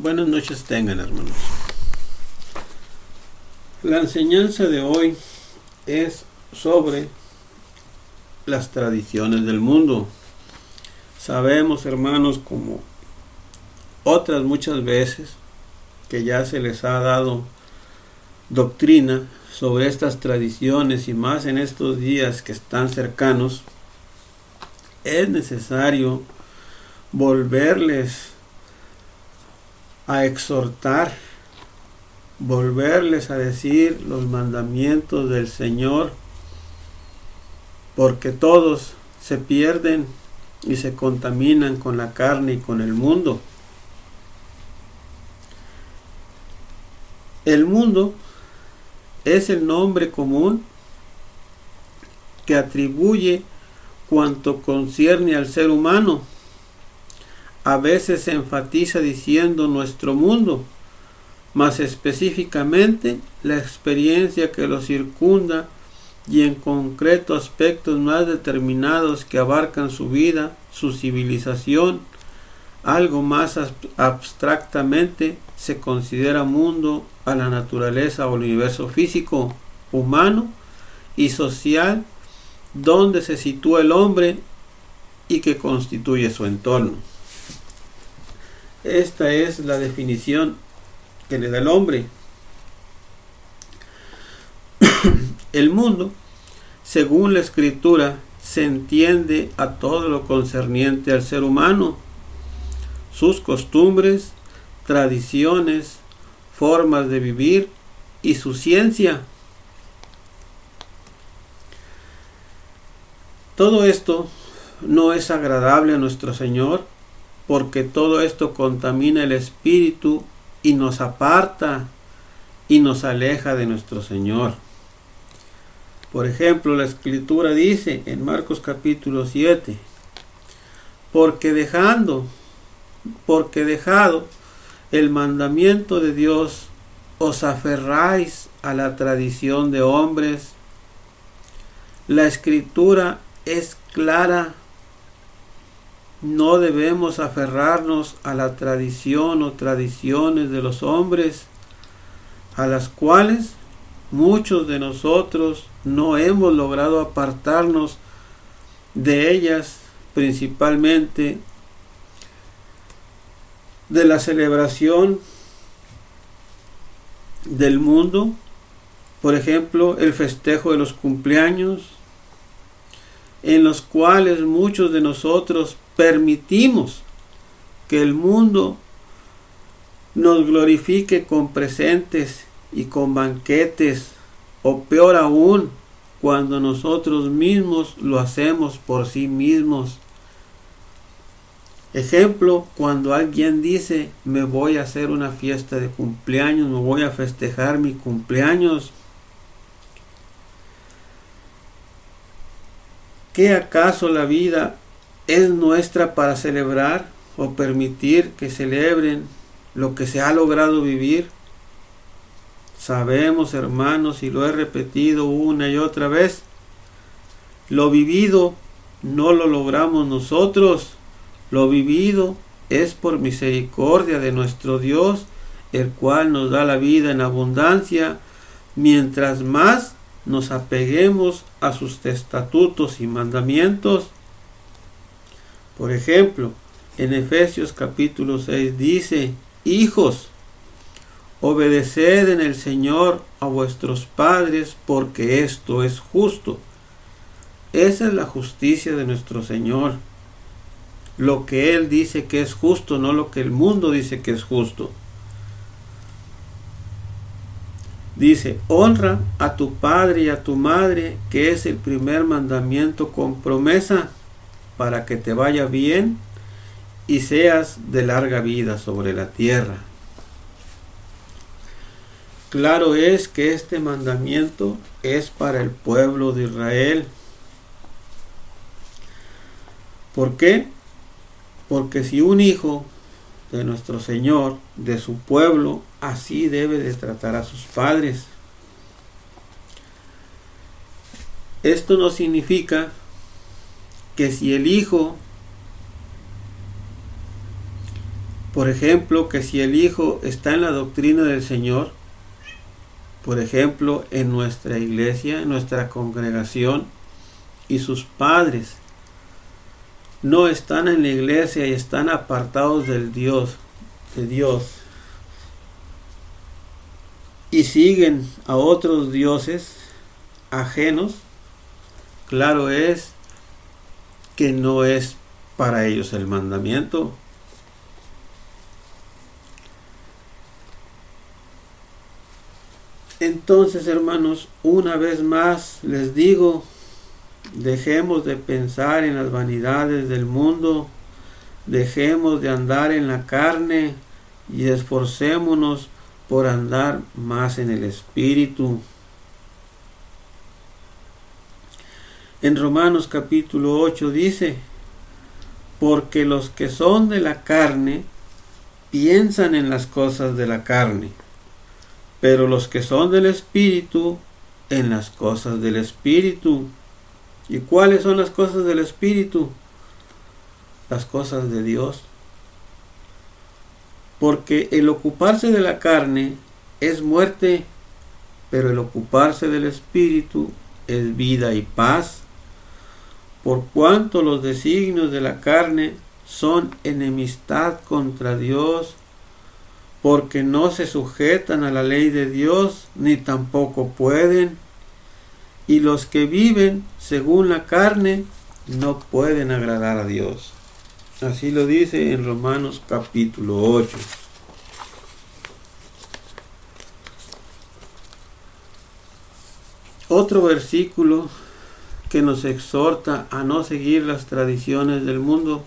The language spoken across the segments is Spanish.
Buenas noches tengan, hermanos. La enseñanza de hoy es sobre las tradiciones del mundo. Sabemos, hermanos, como otras muchas veces que ya se les ha dado doctrina sobre estas tradiciones, y más en estos días que están cercanos, es necesario volverles a exhortar, volverles a decir los mandamientos del Señor, porque todos se pierden y se contaminan con la carne y con el mundo. El mundo es el nombre común que atribuye cuanto concierne al ser humano. A veces se enfatiza diciendo nuestro mundo, más específicamente la experiencia que lo circunda y en concreto aspectos más determinados que abarcan su vida, su civilización. Algo más abstractamente se considera mundo a la naturaleza o el universo físico, humano y social donde se sitúa el hombre y que constituye su entorno. Esta es la definición que le da el hombre. El mundo, según la Escritura, se entiende a todo lo concerniente al ser humano, sus costumbres, tradiciones, formas de vivir y su ciencia. Todo esto no es agradable a nuestro Señor, porque todo esto contamina el espíritu y nos aparta y nos aleja de nuestro Señor. Por ejemplo, la Escritura dice en Marcos capítulo 7, porque dejado el mandamiento de Dios, os aferráis a la tradición de hombres. La Escritura es clara. No debemos aferrarnos a la tradición o tradiciones de los hombres, a las cuales muchos de nosotros no hemos logrado apartarnos de ellas, principalmente de la celebración del mundo. Por ejemplo, el festejo de los cumpleaños, en los cuales muchos de nosotros permitimos que el mundo nos glorifique con presentes y con banquetes, o peor aún, cuando nosotros mismos lo hacemos por sí mismos. Ejemplo, cuando alguien dice, me voy a hacer una fiesta de cumpleaños, me voy a festejar mi cumpleaños. ¿Qué acaso la vida es nuestra para celebrar o permitir que celebren lo que se ha logrado vivir? Sabemos, hermanos, y lo he repetido una y otra vez, lo vivido no lo logramos nosotros, lo vivido es por misericordia de nuestro Dios, el cual nos da la vida en abundancia, mientras más nos apeguemos a sus estatutos y mandamientos. Por ejemplo, en Efesios capítulo 6 dice, hijos, obedeced en el Señor a vuestros padres, porque esto es justo. Esa es la justicia de nuestro Señor. Lo que Él dice que es justo, no lo que el mundo dice que es justo. Dice, honra a tu padre y a tu madre, que es el primer mandamiento con promesa, para que te vaya bien y seas de larga vida sobre la tierra. Claro es que este mandamiento es para el pueblo de Israel. ¿Por qué? Porque si un hijo de nuestro Señor, de su pueblo, así debe de tratar a sus padres. Esto no significa que si el hijo Por ejemplo, que si el hijo está en la doctrina del Señor, por ejemplo, en nuestra iglesia, en nuestra congregación, y sus padres no están en la iglesia y están apartados de Dios, y siguen a otros dioses ajenos, claro es que no es para ellos el mandamiento. Entonces, hermanos, una vez más les digo, dejemos de pensar en las vanidades del mundo, dejemos de andar en la carne y esforcémonos por andar más en el Espíritu. En Romanos capítulo 8 dice, porque los que son de la carne piensan en las cosas de la carne, pero los que son del Espíritu en las cosas del Espíritu. ¿Y cuáles son las cosas del Espíritu? Las cosas de Dios. Porque el ocuparse de la carne es muerte, pero el ocuparse del Espíritu es vida y paz. Por cuanto los designios de la carne son enemistad contra Dios, porque no se sujetan a la ley de Dios, ni tampoco pueden. Y los que viven según la carne no pueden agradar a Dios. Así lo dice en Romanos capítulo 8. Otro versículo que nos exhorta a no seguir las tradiciones del mundo.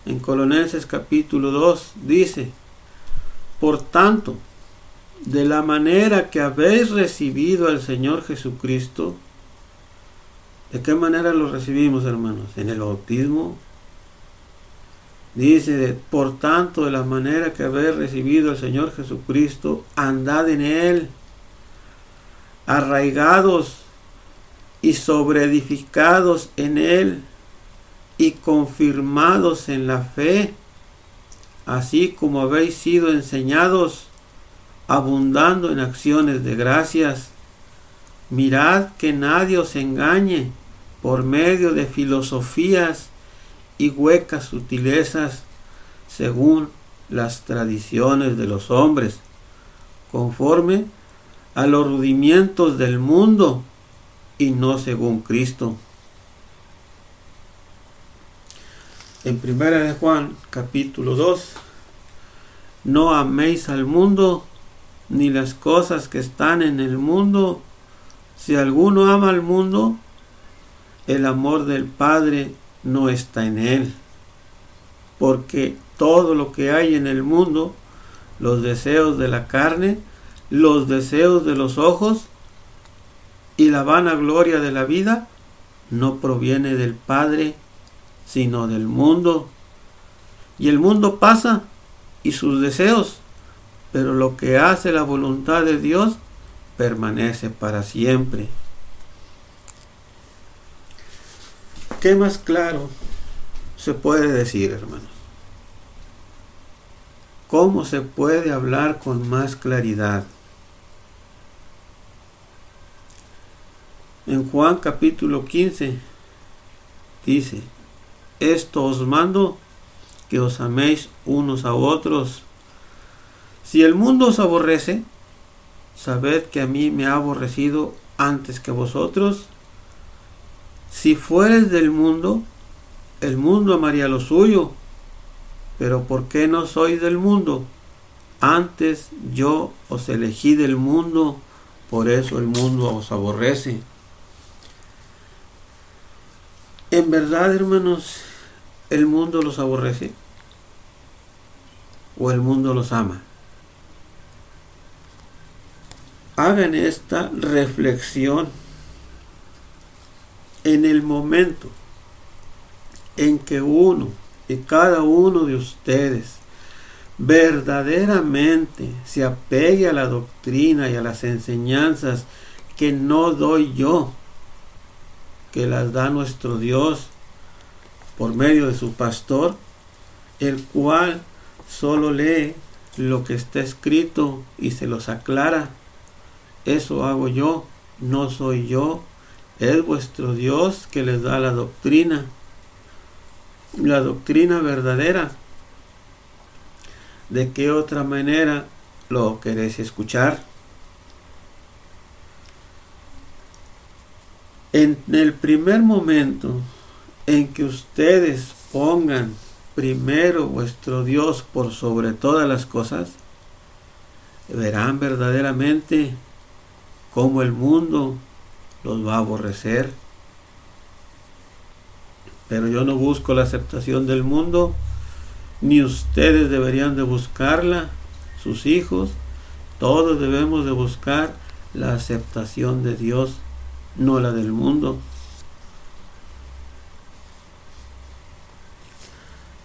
En Colosenses capítulo 2 dice, por tanto, de la manera que habéis recibido al Señor Jesucristo, ¿de qué manera lo recibimos, hermanos? En el bautismo. Dice, por tanto, de la manera que habéis recibido al Señor Jesucristo, andad en Él, arraigados y sobreedificados en Él, y confirmados en la fe, así como habéis sido enseñados, abundando en acciones de gracias. Mirad que nadie os engañe por medio de filosofías y huecas sutilezas, según las tradiciones de los hombres, conforme a los rudimientos del mundo, y no según Cristo. En 1 de Juan capítulo 2, no améis al mundo, ni las cosas que están en el mundo. Si alguno ama al mundo, el amor del Padre no está en él. Porque todo lo que hay en el mundo, los deseos de la carne, los deseos de los ojos y la vanagloria de la vida, no proviene del Padre, sino del mundo. Y el mundo pasa y sus deseos, pero lo que hace la voluntad de Dios permanece para siempre. ¿Qué más claro se puede decir, hermanos? ¿Cómo se puede hablar con más claridad? En Juan capítulo 15 dice, esto os mando, que os améis unos a otros. Si el mundo os aborrece, sabed que a mí me ha aborrecido antes que vosotros. Si fueres del mundo, el mundo amaría lo suyo. Pero ¿por qué no sois del mundo? Antes yo os elegí del mundo, por eso el mundo os aborrece. En verdad, hermanos, ¿el mundo los aborrece? ¿O el mundo los ama? Hagan esta reflexión en el momento en que uno y cada uno de ustedes verdaderamente se apegue a la doctrina y a las enseñanzas que no doy yo, que las da nuestro Dios por medio de su pastor, el cual solo lee lo que está escrito y se los aclara. Eso hago yo, no soy yo, es vuestro Dios que les da la doctrina verdadera. ¿De qué otra manera lo queréis escuchar? En el primer momento en que ustedes pongan primero vuestro Dios por sobre todas las cosas, verán verdaderamente cómo el mundo los va a aborrecer. Pero yo no busco la aceptación del mundo, ni ustedes deberían de buscarla, sus hijos. Todos debemos de buscar la aceptación de Dios, no la del mundo.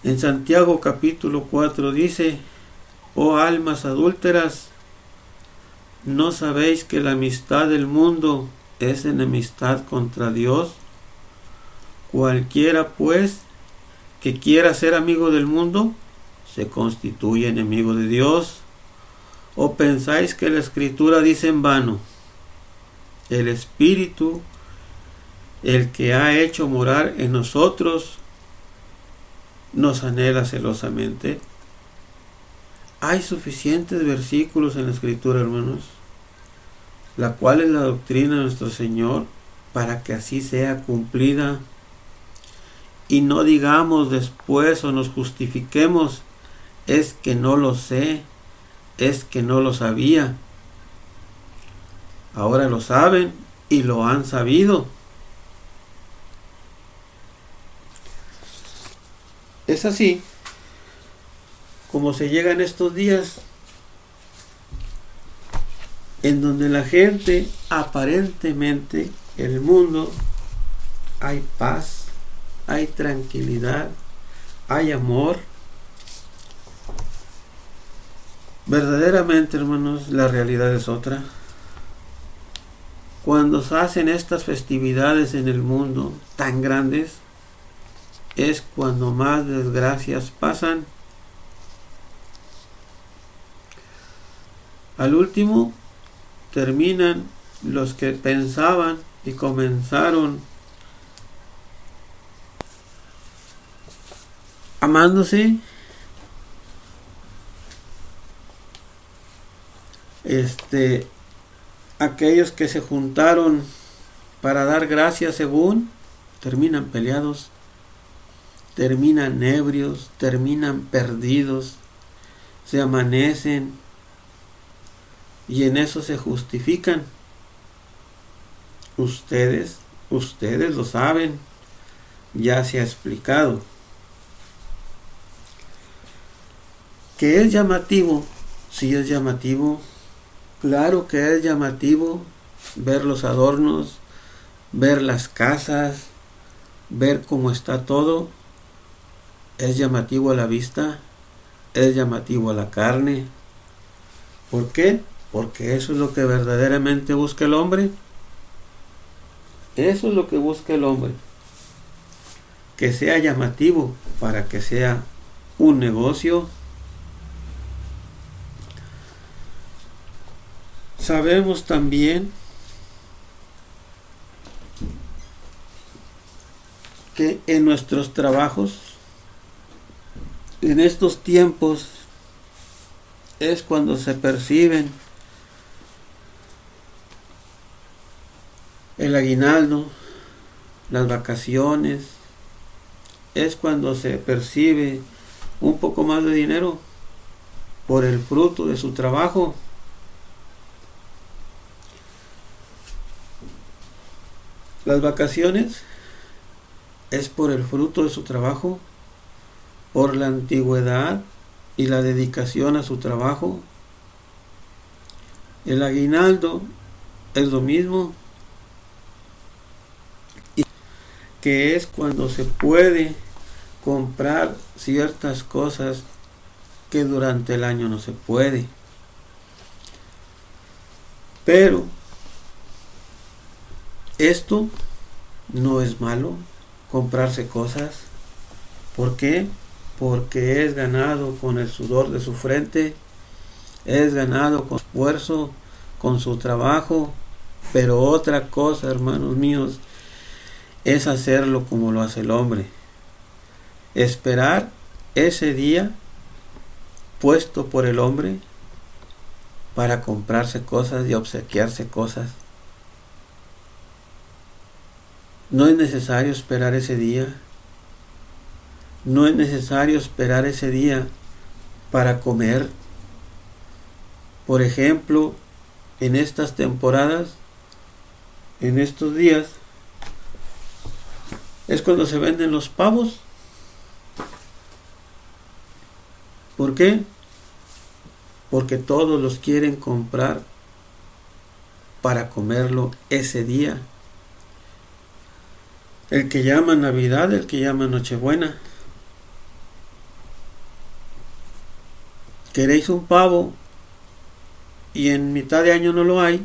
En Santiago capítulo 4 dice: oh almas adúlteras, ¿no sabéis que la amistad del mundo es enemistad contra Dios? Cualquiera pues que quiera ser amigo del mundo se constituye enemigo de Dios. ¿O pensáis que la Escritura dice en vano: el Espíritu, el que ha hecho morar en nosotros, nos anhela celosamente? Hay suficientes versículos en la Escritura, hermanos, la cual es la doctrina de nuestro Señor, para que así sea cumplida. Y no digamos después o nos justifiquemos: es que no lo sé, es que no lo sabía. Ahora lo saben y lo han sabido. Es así como se llega en estos días, en donde la gente, aparentemente, el mundo, hay paz, hay tranquilidad, hay amor. Verdaderamente, hermanos, la realidad es otra. Cuando se hacen estas festividades en el mundo tan grandes, es cuando más desgracias pasan. Al último, terminan los que pensaban y comenzaron amándose, aquellos que se juntaron para dar gracias según, terminan peleados, terminan ebrios, terminan perdidos, se amanecen y en eso se justifican. Ustedes lo saben, ya se ha explicado. ¿Que es llamativo? Sí es llamativo. Claro que es llamativo ver los adornos, ver las casas, ver cómo está todo. Es llamativo a la vista, es llamativo a la carne. ¿Por qué? Porque eso es lo que verdaderamente busca el hombre. Eso es lo que busca el hombre. Que sea llamativo para que sea un negocio. Sabemos también que en nuestros trabajos, en estos tiempos, es cuando se perciben el aguinaldo, las vacaciones, es cuando se percibe un poco más de dinero por el fruto de su trabajo. Las vacaciones es por el fruto de su trabajo, por la antigüedad y la dedicación a su trabajo. El aguinaldo es lo mismo, que es cuando se puede comprar ciertas cosas que durante el año no se puede. Pero esto no es malo, comprarse cosas. ¿Por qué? porque es ganado con el sudor de su frente, es ganado con esfuerzo, con su trabajo. Pero otra cosa, hermanos míos, es hacerlo como lo hace el hombre. Esperar ese día puesto por el hombre para comprarse cosas y obsequiarse cosas. No es necesario esperar ese día. No es necesario esperar ese día para comer. Por ejemplo, en estas temporadas, en estos días, es cuando se venden los pavos. ¿Por qué? Porque todos los quieren comprar para comerlo ese día. El que llama Navidad, el que llama Nochebuena. ¿Queréis un pavo y en mitad de año no lo hay?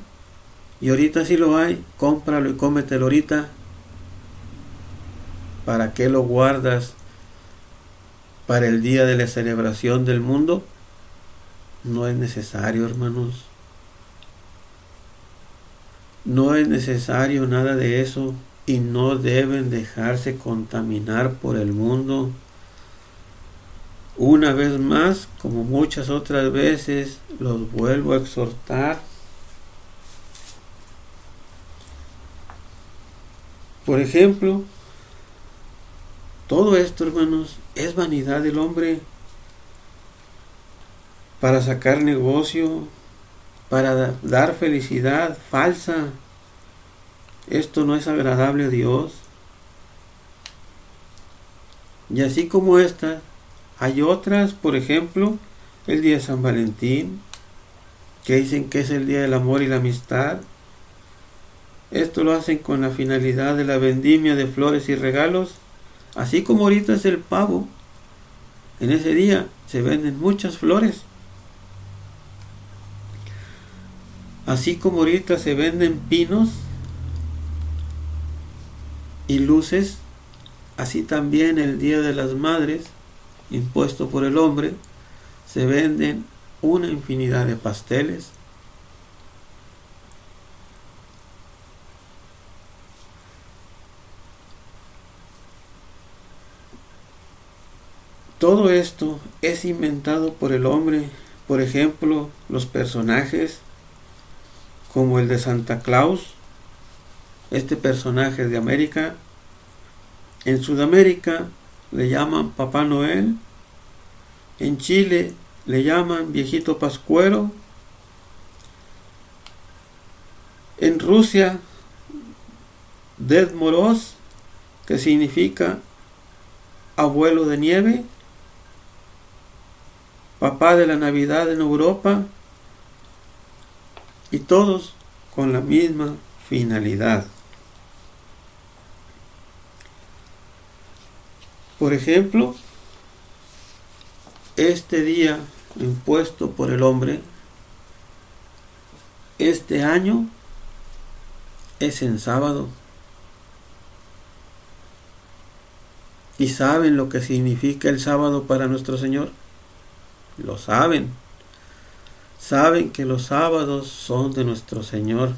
Y ahorita sí lo hay, cómpralo y cómetelo ahorita. ¿Para qué lo guardas para el día de la celebración del mundo? No es necesario, hermanos. No es necesario nada de eso y no deben dejarse contaminar por el mundo. Una vez más, como muchas otras veces, los vuelvo a exhortar. Por ejemplo, todo esto, hermanos, es vanidad del hombre para sacar negocio, para dar felicidad falsa. Esto no es agradable a Dios. Y así como esta, hay otras, por ejemplo, el día de San Valentín, que dicen que es el día del amor y la amistad. Esto lo hacen con la finalidad de la vendimia de flores y regalos. Así como ahorita es el pavo, en ese día se venden muchas flores. Así como ahorita se venden pinos y luces, así también el Día de las Madres, impuesto por el hombre, se venden una infinidad de pasteles. Todo esto es inventado por el hombre. Por ejemplo, los personajes como el de Santa Claus, este personaje de América. En Sudamérica le llaman Papá Noel. En Chile le llaman Viejito Pascuero. En Rusia, Ded Moroz, que significa abuelo de nieve. Papá de la Navidad en Europa. Y todos con la misma finalidad. Por ejemplo, este día impuesto por el hombre, este año es en sábado. ¿Y saben lo que significa el sábado para nuestro Señor? Lo saben. Saben que los sábados son de nuestro Señor.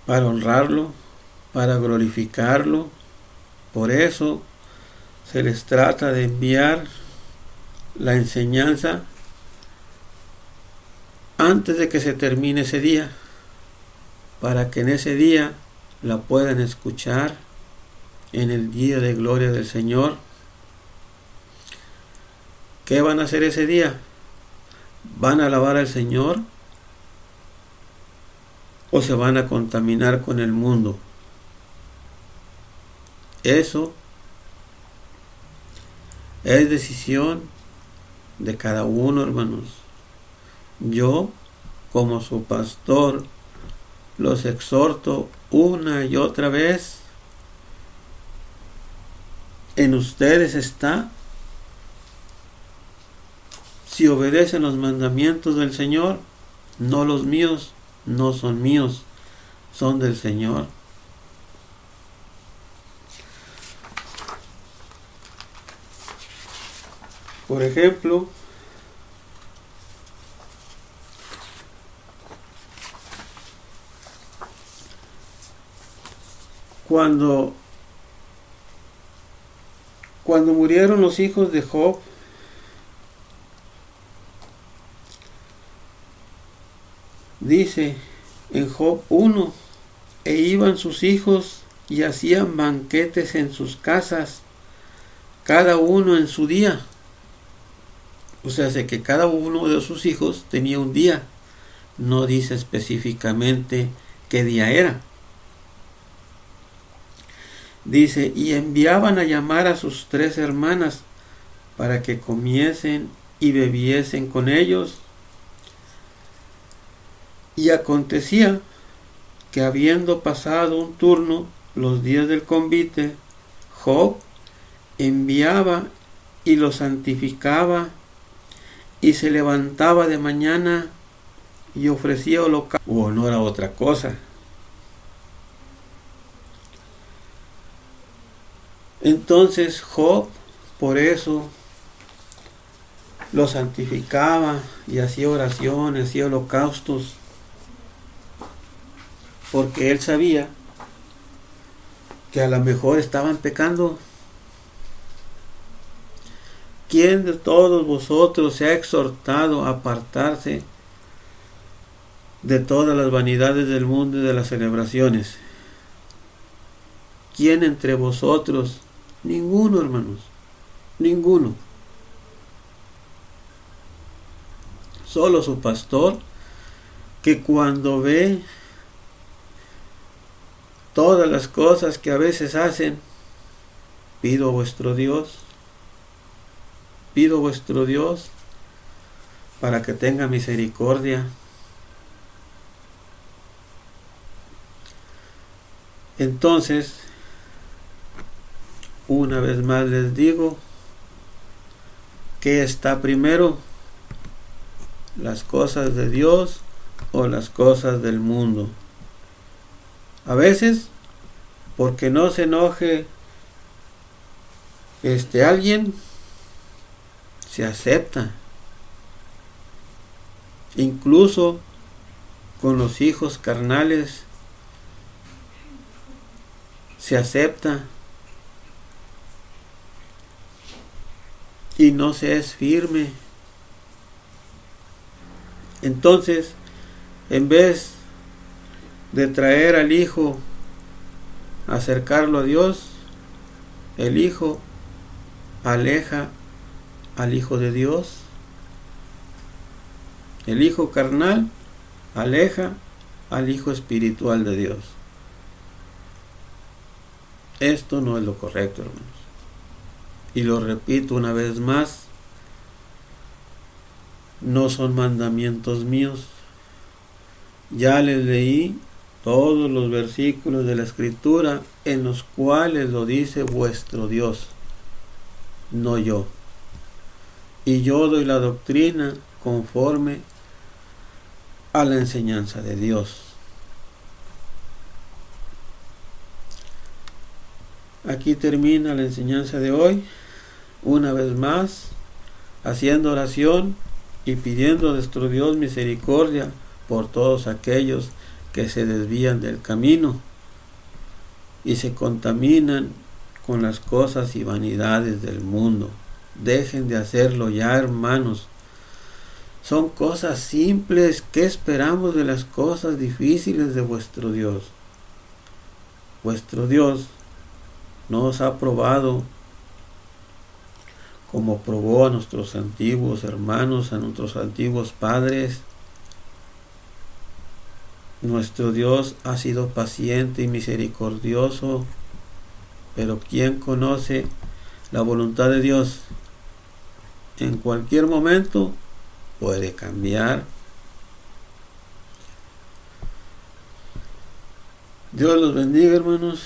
Para honrarlo, para glorificarlo. Por eso se les trata de enviar la enseñanza antes de que se termine ese día, para que en ese día la puedan escuchar en el día de gloria del Señor. ¿Qué van a hacer ese día? ¿Van a alabar al Señor o se van a contaminar con el mundo? Eso es decisión de cada uno, hermanos. Yo, como su pastor, los exhorto una y otra vez. En ustedes está. Si obedecen los mandamientos del Señor, no los míos, no son míos, son del Señor. Por ejemplo, cuando murieron los hijos de Job, dice en Job 1, e iban sus hijos y hacían banquetes en sus casas, cada uno en su día. O sea, que cada uno de sus hijos tenía un día. No dice específicamente qué día era. Dice, y enviaban a llamar a sus 3 hermanas para que comiesen y bebiesen con ellos. Y acontecía que habiendo pasado un turno los días del convite, Job enviaba y los santificaba y se levantaba de mañana y ofrecía holocausto o honor a otra cosa. Entonces Job por eso lo santificaba y hacía oraciones, hacía holocaustos, porque él sabía que a lo mejor estaban pecando. ¿Quién de todos vosotros se ha exhortado a apartarse de todas las vanidades del mundo y de las celebraciones? ¿Quién entre vosotros? Ninguno, hermanos, ninguno. Solo su pastor, que cuando ve todas las cosas que a veces hacen, pido a vuestro Dios para que tenga misericordia. Entonces, una vez más les digo, ¿qué está primero? ¿Las cosas de Dios o las cosas del mundo? A veces, porque no se enoje alguien, se acepta. Incluso con los hijos carnales se acepta y no se es firme. Entonces, en vez de traer al hijo, acercarlo a Dios, el hijo aleja al hijo de Dios. El hijo carnal aleja al hijo espiritual de Dios. Esto no es lo correcto, hermanos. Y lo repito una vez más, no son mandamientos míos. Ya les leí todos los versículos de la Escritura en los cuales lo dice vuestro Dios, no yo. Y yo doy la doctrina conforme a la enseñanza de Dios. Aquí termina la enseñanza de hoy. Una vez más, haciendo oración y pidiendo a nuestro Dios misericordia por todos aquellos que se desvían del camino y se contaminan con las cosas y vanidades del mundo. Dejen de hacerlo ya, hermanos. Son cosas simples. ¿Qué esperamos de las cosas difíciles de vuestro Dios? Vuestro Dios nos ha probado como probó a nuestros antiguos hermanos, a nuestros antiguos padres. Nuestro Dios ha sido paciente y misericordioso, pero ¿quién conoce la voluntad de Dios? En cualquier momento puede cambiar. Dios los bendiga, hermanos.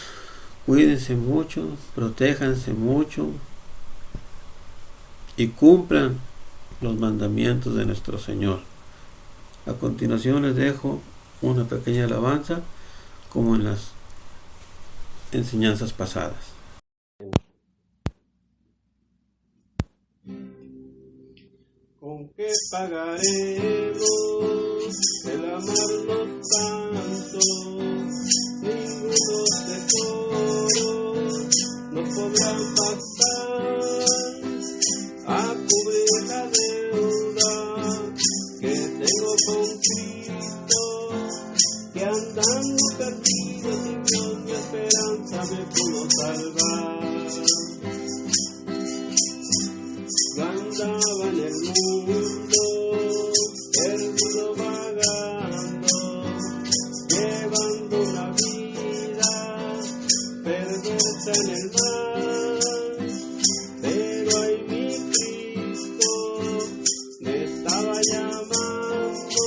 Cuídense mucho, protéjanse mucho y cumplan los mandamientos de nuestro Señor. A continuación les dejo una pequeña alabanza como en las enseñanzas pasadas. ¿Con qué pagaremos el amarnos tanto? Ningunos tesoros nos podrán bastar a cubrir la deuda que tengo con Cristo, que andando perdido sin Dios mi esperanza me pudo salvar. Yo andaba en el mundo, perdido vagando, llevando una vida perversa en el mar, pero ahí mi Cristo me estaba llamando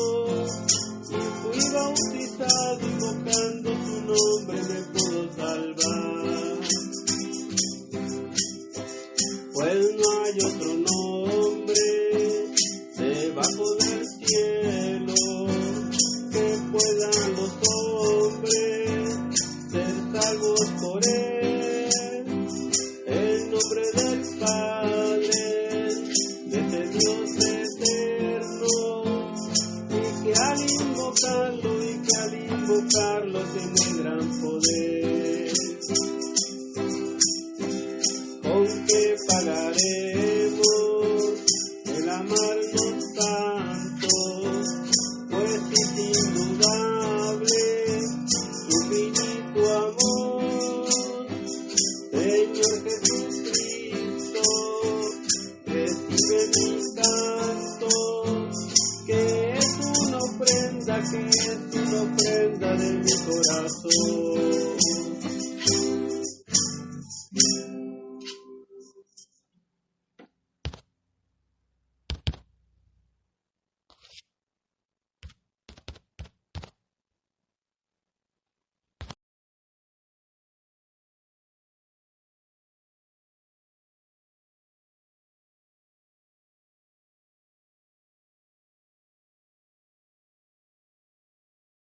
y fui bautizado, invocando su nombre me pudo salvar. Pues no hay otro nombre debajo del cielo que puedan los hombres ser salvos por él. El nombre del Padre, de ese Dios eterno, y que al invocarlo tiene gran poder. ¿Con qué pagaremos el amarnos tanto? Pues es indudable su finito amor. Señor Jesucristo, recibe mi canto, que es una ofrenda de mi corazón.